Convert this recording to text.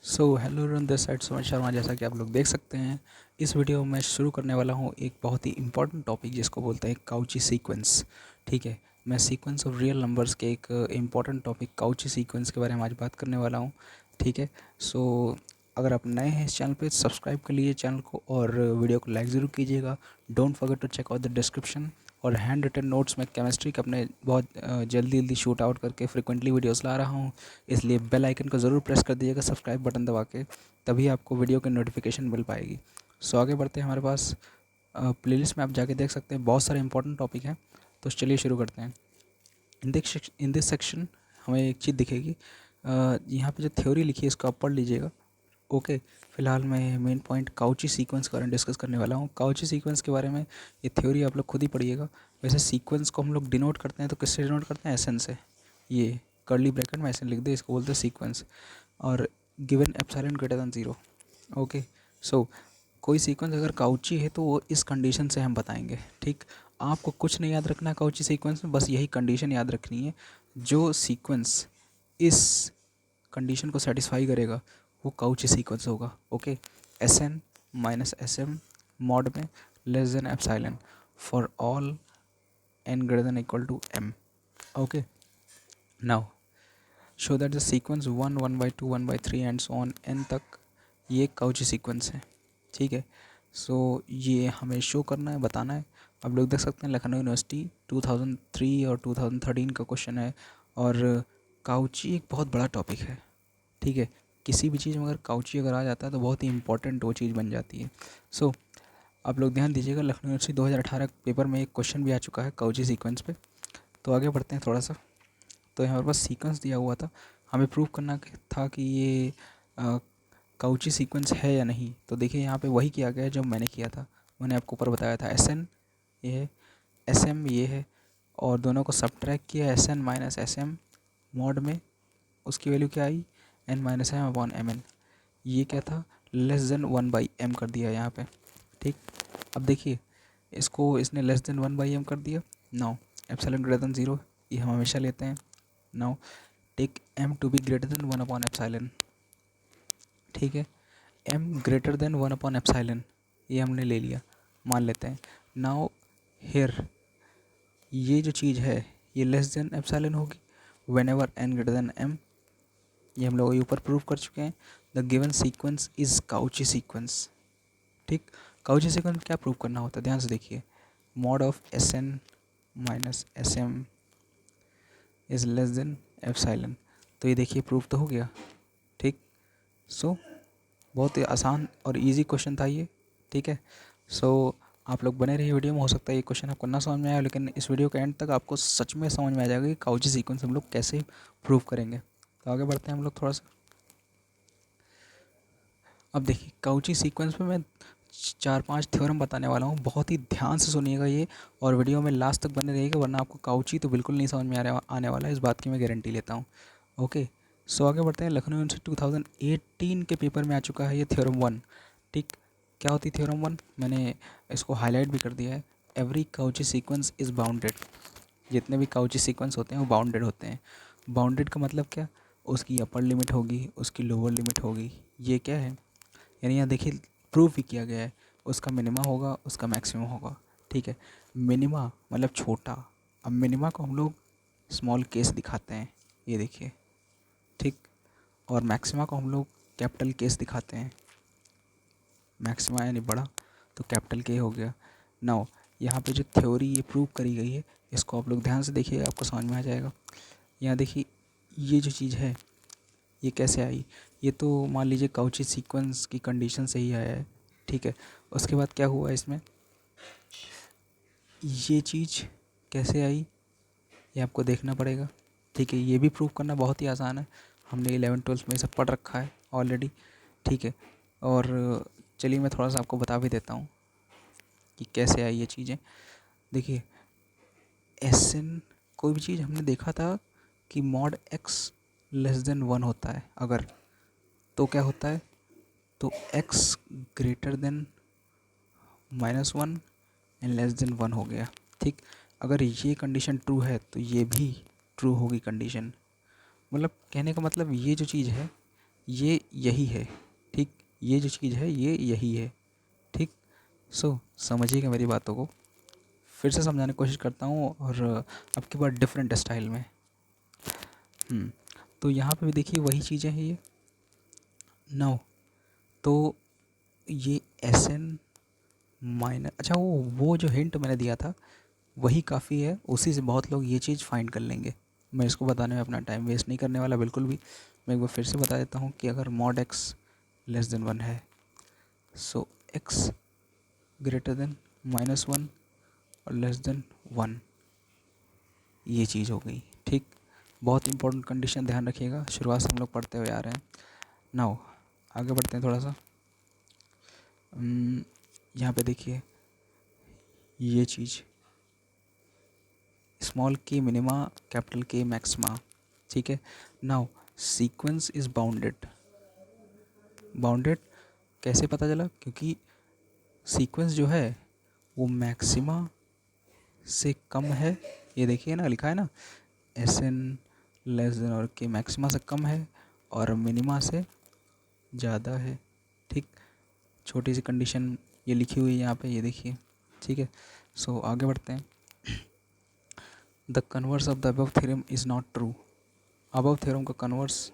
Hello everyone, this side Sumit Sharma. जैसा कि आप लोग देख सकते हैं, इस वीडियो में मैं शुरू करने वाला हूँ एक बहुत ही इंपॉर्टेंट टॉपिक जिसको बोलते हैं काउची सीक्वेंस। ठीक है, मैं सीक्वेंस ऑफ रियल नंबर्स के एक इंपॉर्टेंट टॉपिक काउची सीक्वेंस के बारे में आज बात करने वाला हूँ। ठीक है, अगर आप नए हैं इस चैनल पे, सब्सक्राइब कर लीजिए चैनल को और वीडियो को लाइक ज़रूर कीजिएगा। Don't forget to check out the description. और हैंड रिटन नोट्स में केमिस्ट्री के अपने बहुत जल्दी जल्दी शूट आउट करके फ्रिक्वेंटली वीडियोस ला रहा हूँ, इसलिए बेल आइकन को ज़रूर प्रेस कर दीजिएगा, सब्सक्राइब बटन दबा के, तभी आपको वीडियो की नोटिफिकेशन मिल पाएगी। आगे बढ़ते हैं। हमारे पास प्लेलिस्ट में आप जाके देख सकते हैं, बहुत सारे इंपॉर्टेंट टॉपिक हैं। तो चलिए शुरू करते हैं। इन दिस सेक्शन हमें एक चीज़ दिखेगी, यहाँ पे जो थ्योरी लिखी है इसको आप पढ़ लीजिएगा। ओके, फिलहाल मैं मेन पॉइंट काउची सीक्वेंस के बारे में डिस्कस करने वाला हूँ। काउची सीक्वेंस के बारे में ये थ्योरी आप लोग खुद ही पढ़िएगा। वैसे सीक्वेंस को हम लोग डिनोट करते हैं तो किससे डिनोट करते हैं? एसएन से। ये कर्ली ब्रैकेट में एसएन लिख दे, इसको बोलते हैं सीक्वेंस। और given epsilon greater than 0। Okay, so कोई सीक्वेंस अगर काउची है तो वो इस कंडीशन से हम बताएंगे। ठीक, आपको कुछ नहीं याद रखना है काउची सीक्वेंस में, बस यही कंडीशन याद रखनी है। जो सीक्वेंस इस कंडीशन को सेटिस्फाई करेगा वो काउची सीक्वेंस होगा। Okay, S N minus S M mod में less than epsilon for all N greater than equal to M. Okay, now show that the sequence 1 1/2 1/3 and so on N तक ये Cauchy sequence है। ठीक है, ये हमें show करना है, बताना है। आप लोग देख सकते हैं लखनऊ यूनिवर्सिटी 2003 और 2013 का क्वेश्चन है। और काउची एक बहुत बड़ा टॉपिक है। ठीक है, किसी भी चीज़ में अगर काउची अगर आ जाता है तो बहुत ही इंपॉर्टेंट वो चीज़ बन जाती है। आप लोग ध्यान दीजिएगा, लखनऊ यूनिवर्सिटी 2018 पेपर में एक क्वेश्चन भी आ चुका है काउची सीक्वेंस पे। तो आगे बढ़ते हैं थोड़ा सा। तो हमारे पास सीक्वेंस दिया हुआ था, हमें प्रूव करना था कि ये काउची सीक्वेंस है या नहीं। तो देखिए यहाँ पे वही किया गया है जो मैंने किया था। मैंने आपको ऊपर बताया था एस एन ये है, एस एम ये है, और दोनों को सब्ट्रैक्ट किया, S N minus S M mod में उसकी वैल्यू क्या आई? N minus M upon M N. ये क्या था? लेस देन 1/m कर दिया यहाँ पे। ठीक, अब देखिए इसको इसने लेस देन 1/m कर दिया। नाउ एप्सिलॉन ग्रेटर देन 0 ये हम हमेशा लेते हैं। Now take m to be greater than 1 upon epsilon. ठीक है, m greater than 1 upon epsilon ये हमने ले लिया, मान लेते हैं। नाउ हियर ये जो चीज़ है ये लेस देन एप्सिलॉन होगी whenever n greater than m। ये हम लोग ऊपर प्रूव कर चुके हैं। The given sequence is Cauchy sequence. ठीक, काउची सीक्वेंस में क्या प्रूव करना होता है? ध्यान से देखिए, mod of S N minus S M is less than epsilon. तो ये देखिए प्रूफ तो हो गया। ठीक, बहुत ही आसान और इजी क्वेश्चन था ये। ठीक है, आप लोग बने रहिए वीडियो में। हो सकता है ये क्वेश्चन आपको ना समझ में आया, लेकिन इस वीडियो के एंड तक आपको सच में समझ में आ जाएगा कि काउची सीक्वेंस हम लोग कैसे प्रूव करेंगे। तो आगे बढ़ते हैं हम लोग थोड़ा सा। अब देखिए काउची सीक्वेंस में मैं 4-5 थ्योरम बताने वाला हूँ, बहुत ही ध्यान से सुनिएगा ये, और वीडियो में लास्ट तक बने रहिएगा, वरना आपको काउची तो बिल्कुल नहीं समझ में आने वाला है, इस बात की मैं गारंटी लेता हूँ। ओके, आगे बढ़ते हैं। लखनऊ यूनिवर्सिटी 2018 के पेपर में आ चुका है ये थ्योरम 1। ठीक, क्या होती है थ्योरम 1? मैंने इसको हाईलाइट भी कर दिया है। Every Cauchy sequence is bounded. जितने भी काउची सीक्वेंस होते हैं वो बाउंडेड होते हैं। बाउंडेड का मतलब क्या? उसकी अपर लिमिट होगी, उसकी लोअर लिमिट होगी। ये क्या है? यानी यहाँ देखिए प्रूफ भी किया गया है, उसका मिनिमा होगा, उसका मैक्सिमम होगा। ठीक है, मिनिमा मतलब छोटा। अब मिनिमा को हम लोग स्मॉल केस दिखाते हैं, ये देखिए। ठीक, और मैक्सिमा को हम लोग कैपिटल केस दिखाते हैं। मैक्सिमा यानी बड़ा, तो कैपिटल के हो गया। नाउ यहाँ पे जो थ्योरी ये प्रूव करी गई है, इसको आप लोग ध्यान से देखिए, आपको समझ में आ जाएगा। यहाँ देखिए ये जो चीज़ है ये कैसे आई? ये तो मान लीजिए काउची सीक्वेंस की कंडीशन से ही आया है। ठीक है, उसके बाद क्या हुआ इसमें, ये चीज़ कैसे आई ये आपको देखना पड़ेगा। ठीक है, ये भी प्रूव करना बहुत ही आसान है, हमने 11th-12th में सब पढ़ रखा है ऑलरेडी। ठीक है, और चलिए मैं थोड़ा सा आपको बता भी देता हूँ कि कैसे आई ये चीज़ें। देखिए एस एन, कोई भी चीज़ हमने देखा था कि मॉड एक्स लेस देन 1 होता है अगर, तो क्या होता है? तो x greater than -1 and less than 1 हो गया। ठीक, अगर ये कंडीशन ट्रू है तो ये भी ट्रू होगी कंडीशन। मतलब कहने का मतलब ये जो चीज़ है ये यही है, ठीक, ये जो चीज़ है ये यही है, ठीक। सो समझिएगा मेरी बातों को, फिर से समझाने की कोशिश करता हूँ और अब की बार डिफरेंट स्टाइल में। तो यहाँ पे भी देखिए वही चीज़ें हैं ये। नाउ तो ये एस एन माइनस, अच्छा वो जो हिंट मैंने दिया था वही काफ़ी है, उसी से बहुत लोग ये चीज़ फाइंड कर लेंगे। मैं इसको बताने में अपना टाइम वेस्ट नहीं करने वाला बिल्कुल भी। मैं एक बार फिर से बता देता हूँ कि अगर मॉड एक्स लेस देन 1 है, सो एक्स ग्रेटर देन -1 और लेस देन 1, ये चीज़ हो गई, ठीक। बहुत इंपॉर्टेंट कंडीशन, ध्यान रखिएगा, शुरुआत से हम लोग पढ़ते हुए आ रहे हैं। नाउ आगे बढ़ते हैं थोड़ा सा। यहाँ पे देखिए ये चीज़ स्मॉल के मिनिमा कैपिटल के मैक्सिमा, ठीक है। Now sequence is bounded. Bounded कैसे पता चला? क्योंकि सीक्वेंस जो है वो मैक्सिमा से कम है, ये देखिए ना लिखा है ना, एस एन लेस देन और के मैक्सिमा से कम है और मिनिमा से ज़्यादा है, ठीक। छोटी सी कंडीशन ये लिखी हुई है यहाँ पे, ये देखिए, ठीक है। सो आगे बढ़ते हैं। The converse of the above theorem is not true. Above theorem का कन्वर्स